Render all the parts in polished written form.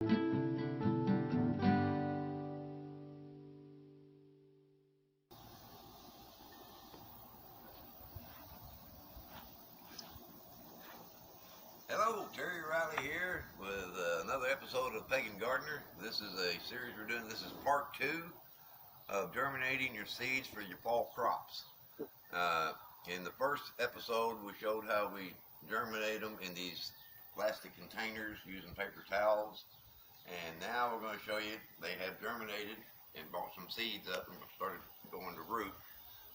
Hello, Terry Riley here with another episode of Pagan Gardener. This is a series we're doing. This is part 2 of germinating your seeds for your fall crops. In the first episode, we showed how we germinate them in these plastic containers using paper towels. And now we're going to show you they have germinated and brought some seeds up and started going to root.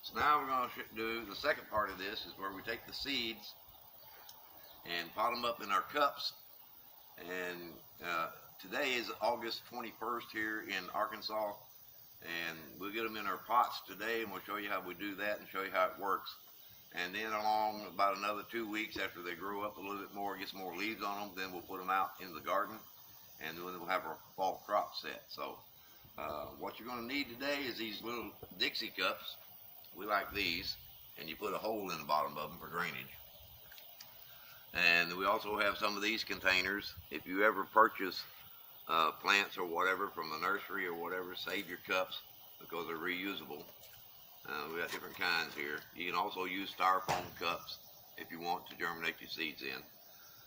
So now we're going to do the second part of this, is where we take the seeds and pot them up in our cups. And today is August 21st here in Arkansas, and we'll get them in our pots today, and we'll show you how we do that and show you how it works. And then along about another 2 weeks after they grow up a little bit more, get some more leaves on them, then we'll put them out in the garden, and then we'll have our fall crop set. So what you're going to need today is these little Dixie cups. We like these, and you put a hole in the bottom of them for drainage. And we also have some of these containers. If you ever purchase plants or whatever from a nursery or whatever, save your cups because they're reusable. We got different kinds here. You can also use styrofoam cups if you want to germinate your seeds in.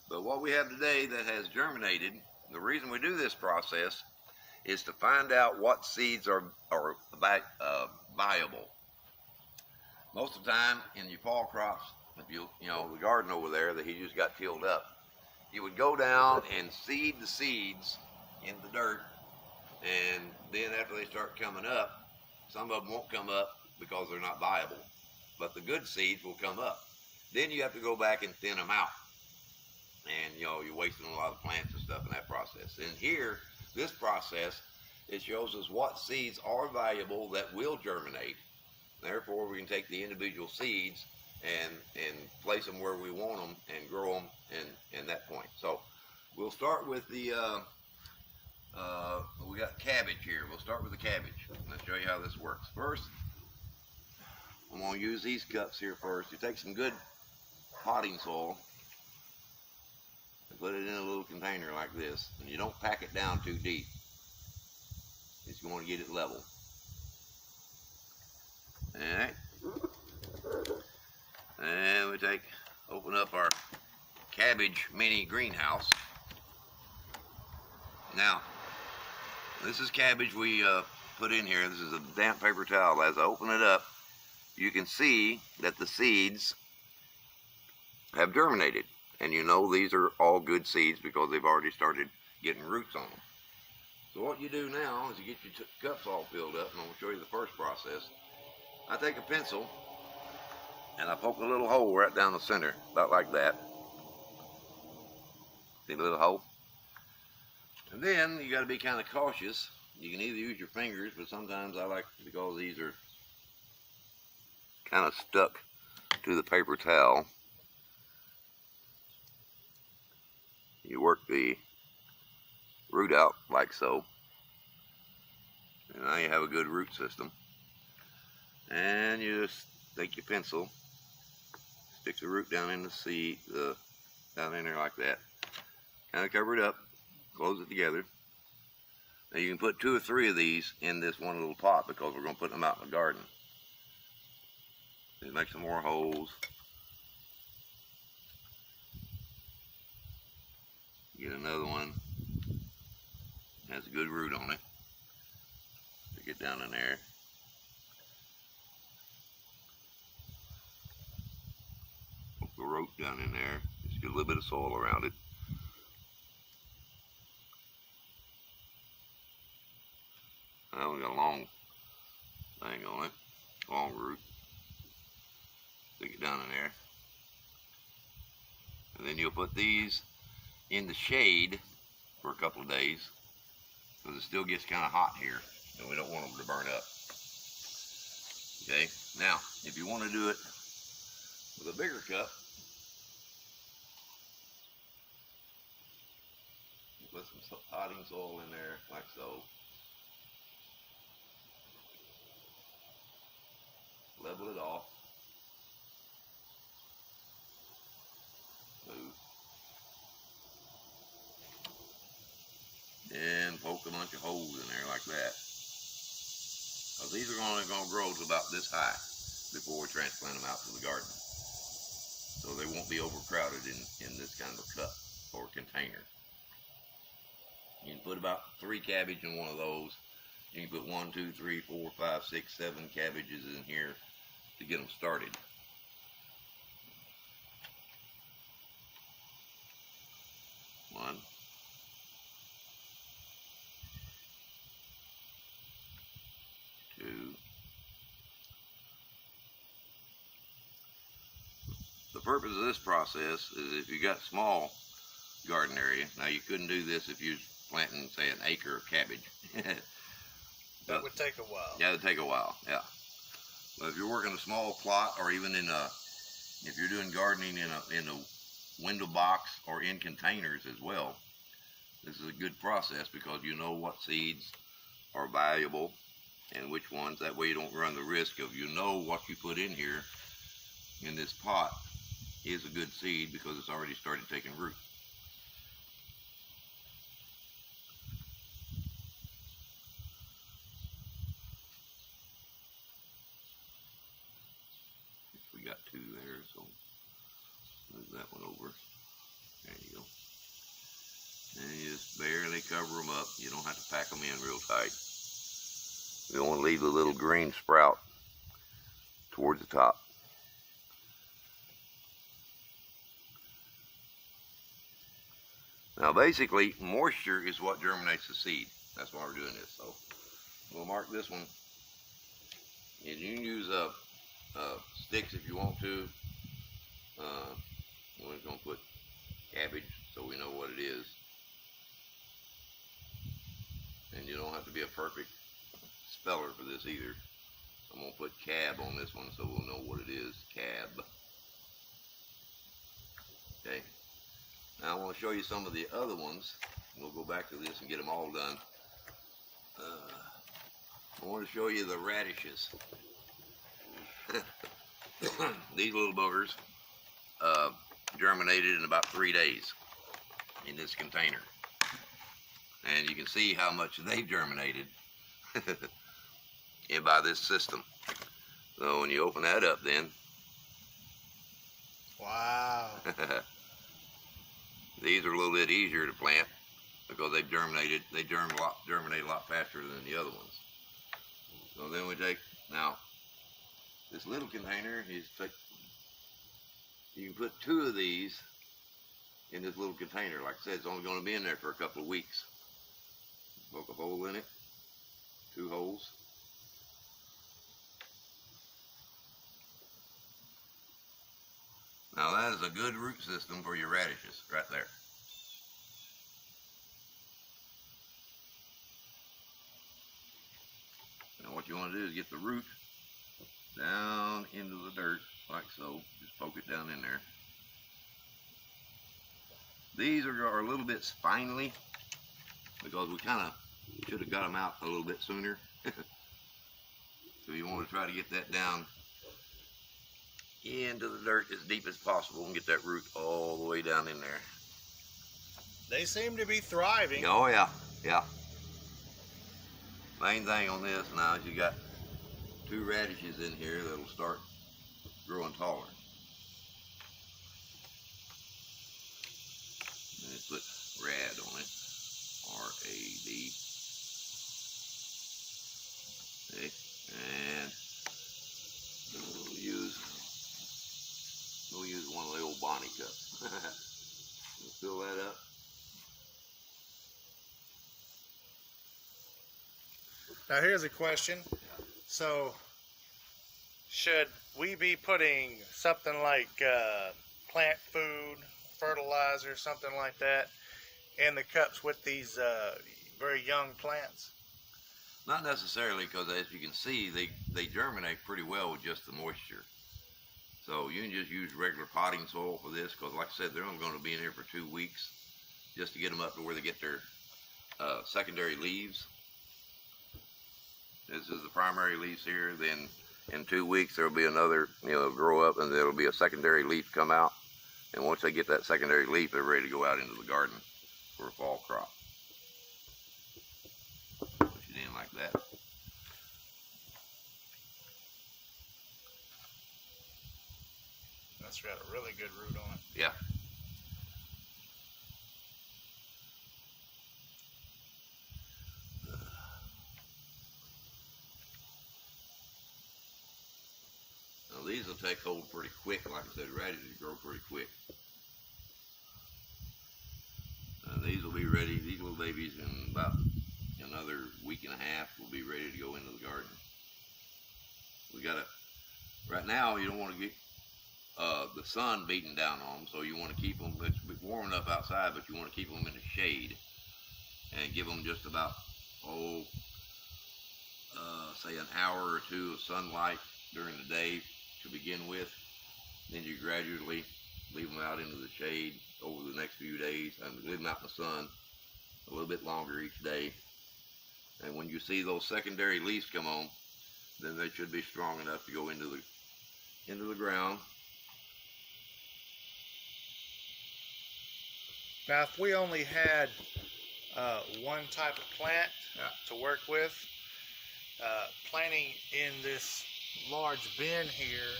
But what we have today that has germinated, the reason we do this process is to find out what seeds are viable. Most of the time in your fall crops, if you know the garden over there that he just got tilled up, you would go down and seed the seeds in the dirt, and then after they start coming up, some of them won't come up because they're not viable, but the good seeds will come up. Then you have to go back and thin them out, and you're wasting a lot of plants and stuff in that process. And here, this process, it shows us what seeds are valuable that will germinate. Therefore, we can take the individual seeds and place them where we want them and grow them in that point. So we'll start with the we got cabbage here. We'll start with the cabbage. I'll show you how this works. First, I'm going to use these cups here first. You take some good potting soil and put it in a little container like this, and you don't pack it down too deep. It's going to get it level. Alright. And we open up our cabbage mini greenhouse. Now, this is cabbage we put in here. This is a damp paper towel. As I open it up, you can see that the seeds have germinated. And these are all good seeds because they've already started getting roots on them. So what you do now is you get your cups all filled up, and I'm going to show you the first process. I take a pencil and I poke a little hole right down the center, about like that. See the little hole? And then you got to be kind of cautious. You can either use your fingers, but sometimes I like, because these are kind of stuck to the paper towel, you work the root out like so, and now you have a good root system. And you just take your pencil, stick the root down in the seed, down in there like that, kind of cover it up, close it together. Now you can put 2 or 3 of these in this one little pot because we're going to put them out in the garden. Just make some more holes. Get another one. Has a good root on it. Stick it down in there. Put the root down in there. Just get a little bit of soil around it. Now we got a long thing on it, long root. Stick it down in there. And then you'll put these in the shade for a couple of days, because it still gets kind of hot here, and we don't want them to burn up. Okay, now if you want to do it with a bigger cup, you put some potting soil in there like so. Level it off. Move. bunch of holes in there like that. These are only going to grow to about this high before we transplant them out to the garden. So they won't be overcrowded in this kind of cup or container. You can put about 3 cabbage in one of those. You can put 1, 2, 3, 4, 5, 6, 7 cabbages in here to get them started. One. Two. The purpose of this process is if you got small garden area. Now you couldn't do this if you was planting, say, an acre of cabbage. That would take a while. Yeah, it'd take a while, yeah. But if you're working a small plot, or even if you're doing gardening in a window box or in containers as well, this is a good process because you know what seeds are valuable and which ones. That way you don't run the risk of, you know, what you put in here in this pot is a good seed because it's already started taking root. We got 2 there, so move that one over. There you go. And you just barely cover them up. You don't have to pack them in real tight. You want to leave the little green sprout towards the top. Now basically, moisture is what germinates the seed. That's why we're doing this. So we'll mark this one. And you can use sticks if you want to. We're going to put cabbage so we know what it is. And you don't have to be a perfect speller for this either. I'm going to put cab on this one so we'll know what it is. Cab. Okay. Now I want to show you some of the other ones. We'll go back to this and get them all done. I want to show you the radishes. These little buggers germinated in about 3 days in this container. And you can see how much they've germinated by this system. So when you open that up then. Wow. These are a little bit easier to plant because they've germinated. They germinate a lot faster than the other ones. So then we take, now, this little container is, you can put 2 of these in this little container. Like I said, it's only going to be in there for a couple of weeks. Poke a hole in it, 2 holes. Now that is a good root system for your radishes right there. Now what you want to do is get the root down into the dirt like so. Just poke it down in there. These are a little bit spindly because we kind of should have got them out a little bit sooner. So you want to try to get that down into the dirt as deep as possible and get that root all the way down in there. They seem to be thriving. Oh yeah, yeah. Main thing on this now is you got 2 radishes in here that'll start growing taller. And let's put rad on it. R-A-D. Okay, and we'll use one of the old Bonnie cups. We'll fill that up. Now here's a question. So should we be putting something like plant food, fertilizer, something like that in the cups with these very young plants? Not necessarily, because as you can see, they germinate pretty well with just the moisture. So you can just use regular potting soil for this, because like I said, they're only going to be in here for 2 weeks just to get them up to where they get their secondary leaves. This is the primary leaves here. Then in 2 weeks there'll be another, grow up, and there'll be a secondary leaf come out. And once they get that secondary leaf, they're ready to go out into the garden for a fall crop. that. That's got a really good root on it. Yeah. Now these will take hold pretty quick. Like I said, radishes grow pretty quick. These will be ready. These little babies in about another week and a half will be ready to go into the garden. We gotta, right now you don't want to get the sun beating down on them, so you want to keep them, it's warm enough outside, but you want to keep them in the shade and give them just about, say an hour or two of sunlight during the day to begin with. Then you gradually leave them out into the shade over the next few days, and leave them out in the sun a little bit longer each day. And when you see those secondary leaves come on, then they should be strong enough to go into the ground. Now, if we only had one type of plant to work with, planting in this large bin here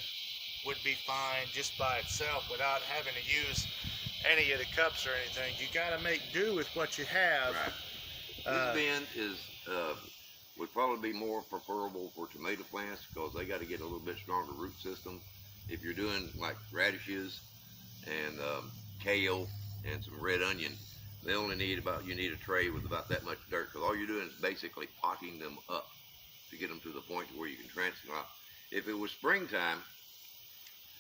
would be fine just by itself without having to use any of the cups or anything. You got to make do with what you have. Right. This bin is would probably be more preferable for tomato plants because they got to get a little bit stronger root system. If you're doing like radishes and kale and some red onion, they only need you need a tray with about that much dirt, because all you're doing is basically potting them up to get them to the point where you can transplant. If it was springtime,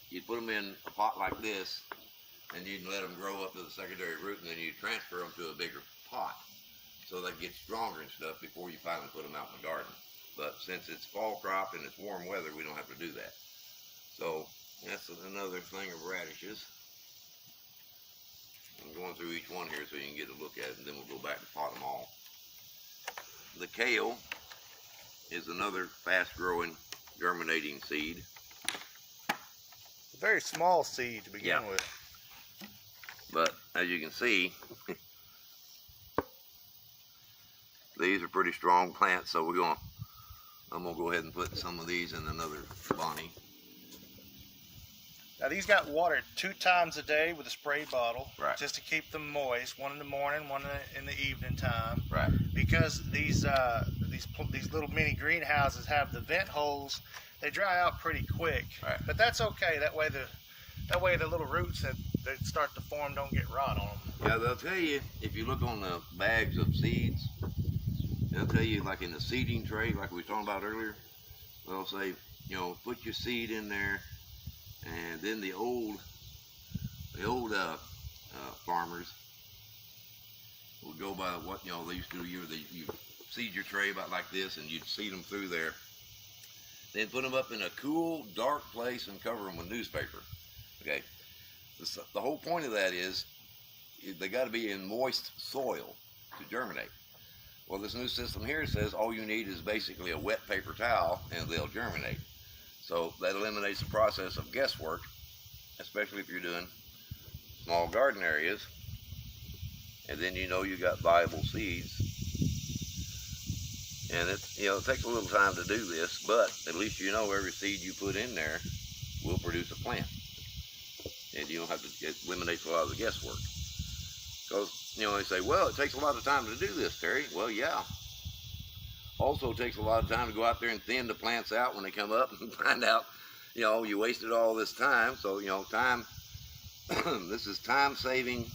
you'd put them in a pot like this, and you'd let them grow up to the secondary root, and then you'd transfer them to a bigger pot so they get stronger and stuff before you finally put them out in the garden. But since it's fall crop and it's warm weather, we don't have to do that. So that's another thing of radishes. I'm going through each one here so you can get a look at it, and then we'll go back and pot them all. The kale is another fast-growing, germinating seed. A very small seed to begin with. But as you can see, these are pretty strong plants, so I'm gonna go ahead and put some of these in another Bonnie. Now these got watered 2 times a day with a spray bottle, right, just to keep them moist. One in the morning, one in the evening time. Right. Because these little mini greenhouses have the vent holes. They dry out pretty quick. Right. But that's okay. That way the little roots that start to form don't get rot on them. Yeah, they'll tell you, if you look on the bags of seeds, they'll tell you, like in the seeding tray, like we were talking about earlier, they'll say, put your seed in there. And then the old farmers would go by what they used to do. You seed your tray about like this, and you'd seed them through there. Then put them up in a cool, dark place and cover them with newspaper. Okay. The whole point of that is they got to be in moist soil to germinate. Well, this new system here says all you need is basically a wet paper towel, and they'll germinate. So that eliminates the process of guesswork, especially if you're doing small garden areas. And then you got viable seeds. And it takes a little time to do this, but at least every seed you put in there will produce a plant. And you don't have to, it eliminates a lot of the guesswork. Because, they say, well, it takes a lot of time to do this, Terry. Well, yeah. Also takes a lot of time to go out there and thin the plants out when they come up and find out, you wasted all this time. So, time, this is time saving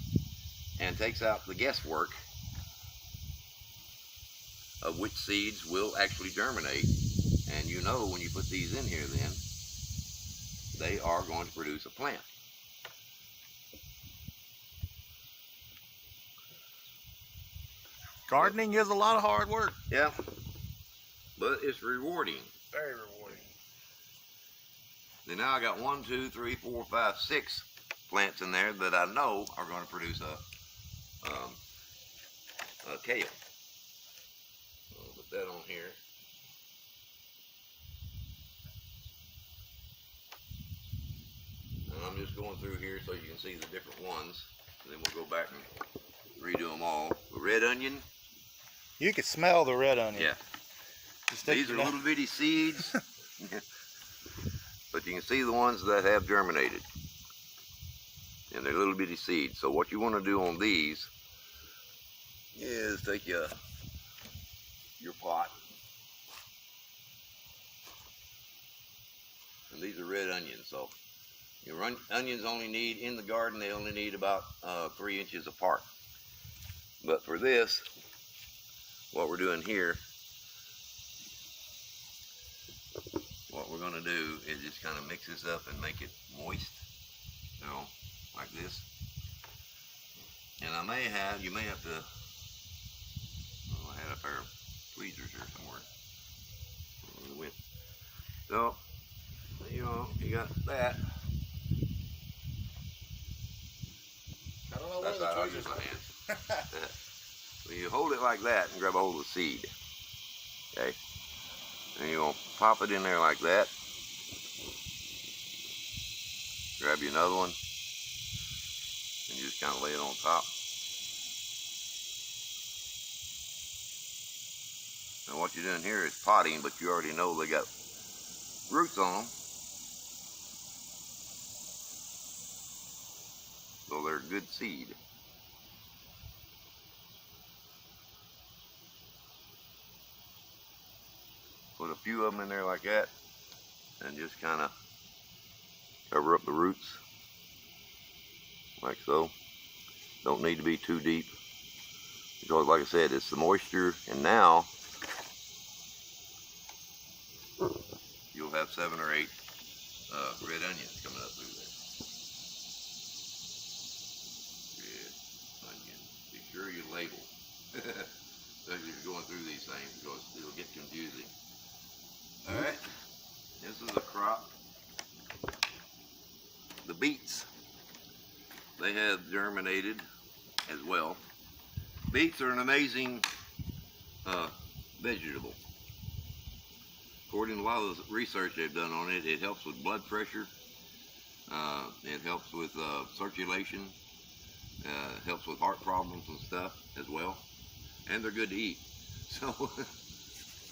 and takes out the guesswork of which seeds will actually germinate. And when you put these in here, then they are going to produce a plant. Gardening is a lot of hard work. Yeah. But it's rewarding. Very rewarding. And now I got 1, 2, 3, 4, 5, 6 plants in there that I know are going to produce a kale. I'll put that on here. And I'm just going through here so you can see the different ones. And then we'll go back and redo them all. The red onion. You can smell the red onion. Yeah. These are little bitty seeds, but you can see the ones that have germinated, and they're little bitty seeds. So what you want to do on these is take your pot, and these are red onions. So your onions only need, in the garden, they only need about 3 inches apart. But for this, what we're doing here, what we're going to do is just kind of mix this up and make it moist, you know, like this. And you may have to, oh, I had a pair of tweezers here somewhere. So, you know, you got that. I don't know That's where how the I use tweezers my hands. So you hold it like that and grab a hold of the seed. Okay. And you're going to pop it in there like that. Grab you another one. And you just kind of lay it on top. Now what you're doing here is potting, but you already know they got roots on them. So they're good seed. Put a few of them in there like that, and just kind of cover up the roots, like so. Don't need to be too deep, because like I said, it's the moisture, and now you'll have 7 or 8 red onions coming up through there. Red onion. Be sure you label, especially if you're going through these things, because it'll get confusing. Alright, this is a crop. The beets, they have germinated as well. Beets are an amazing vegetable. According to a lot of the research they've done on it, it helps with blood pressure, it helps with circulation, helps with heart problems and stuff as well, and they're good to eat. So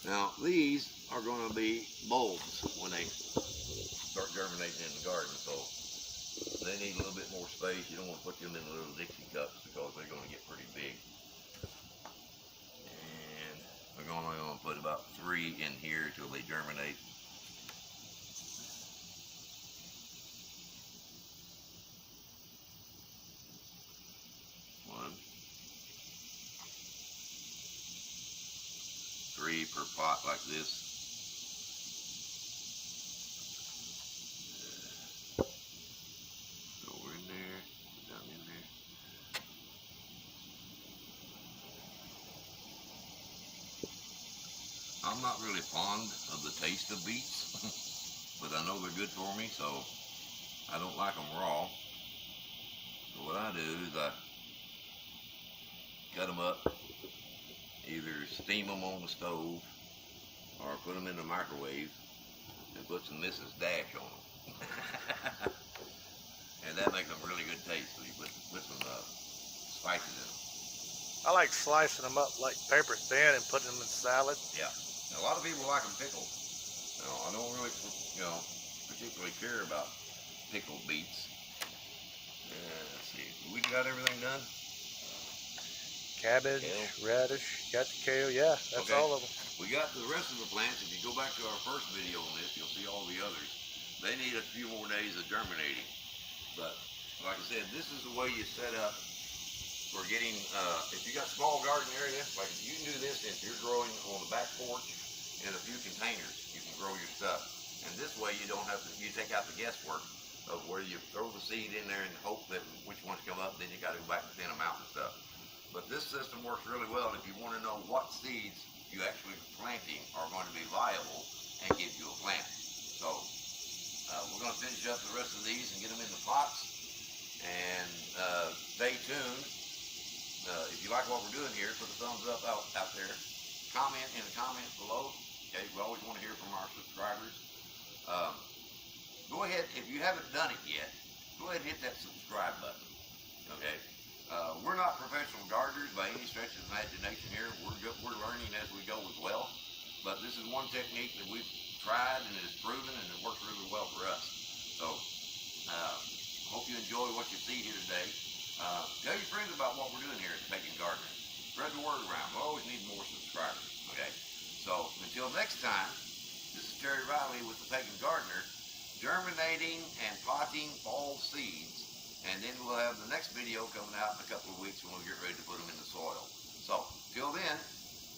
now these are going to be bulbs when they start germinating in the garden, so they need a little bit more space. You don't want to put them in little Dixie cups because they're going to get pretty big. And we're only going to put about 3 in here till they germinate. One, 3 per pot like this. I'm not really fond of the taste of beets, but I know they're good for me, so I don't like them raw. So what I do is I cut them up, either steam them on the stove or put them in the microwave and put some Mrs. Dash on them. And that makes them really good taste. So you put some spices in them. I like slicing them up like paper thin and putting them in salad. Yeah. A lot of people like them pickled. Now, I don't really, particularly care about pickled beets. Let's see, we got everything done? Cabbage, Kale. radish, got the kale, yeah, that's Okay. all of them. We got the rest of the plants. If you go back to our first video on this, you'll see all the others. They need a few more days of germinating. But, like I said, this is the way you set up for getting, if you got small garden area, like you can do this if you're growing on the back porch in a few containers, you can grow your stuff. And this way you don't have to, you take out the guesswork of where you throw the seed in there and hope that which ones come up, then you got to go back and thin them out and stuff. But this system works really well, and if you want to know what seeds you actually planting are going to be viable and give you a plant. So we're going to finish up the rest of these and get them in the pots. And stay tuned. If you like what we're doing here, put a thumbs up out there. Comment in the comments below. Okay, we always want to hear from our subscribers. Go ahead, if you haven't done it yet, go ahead and hit that subscribe button. Okay, we're not professional gardeners by any stretch of the imagination here. We're learning as we go as well. But this is one technique that we've tried and it is proven and it works really well for us. So, hope you enjoy what you see here today. Tell your friends about what we're doing here at Pagan Gardener. Spread the word around. We always need more subscribers. Okay. So until next time, this is Terry Riley with the Pagan Gardener, germinating and potting fall seeds, and then we'll have the next video coming out in a couple of weeks when we get ready to put them in the soil. So till then,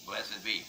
blessed be.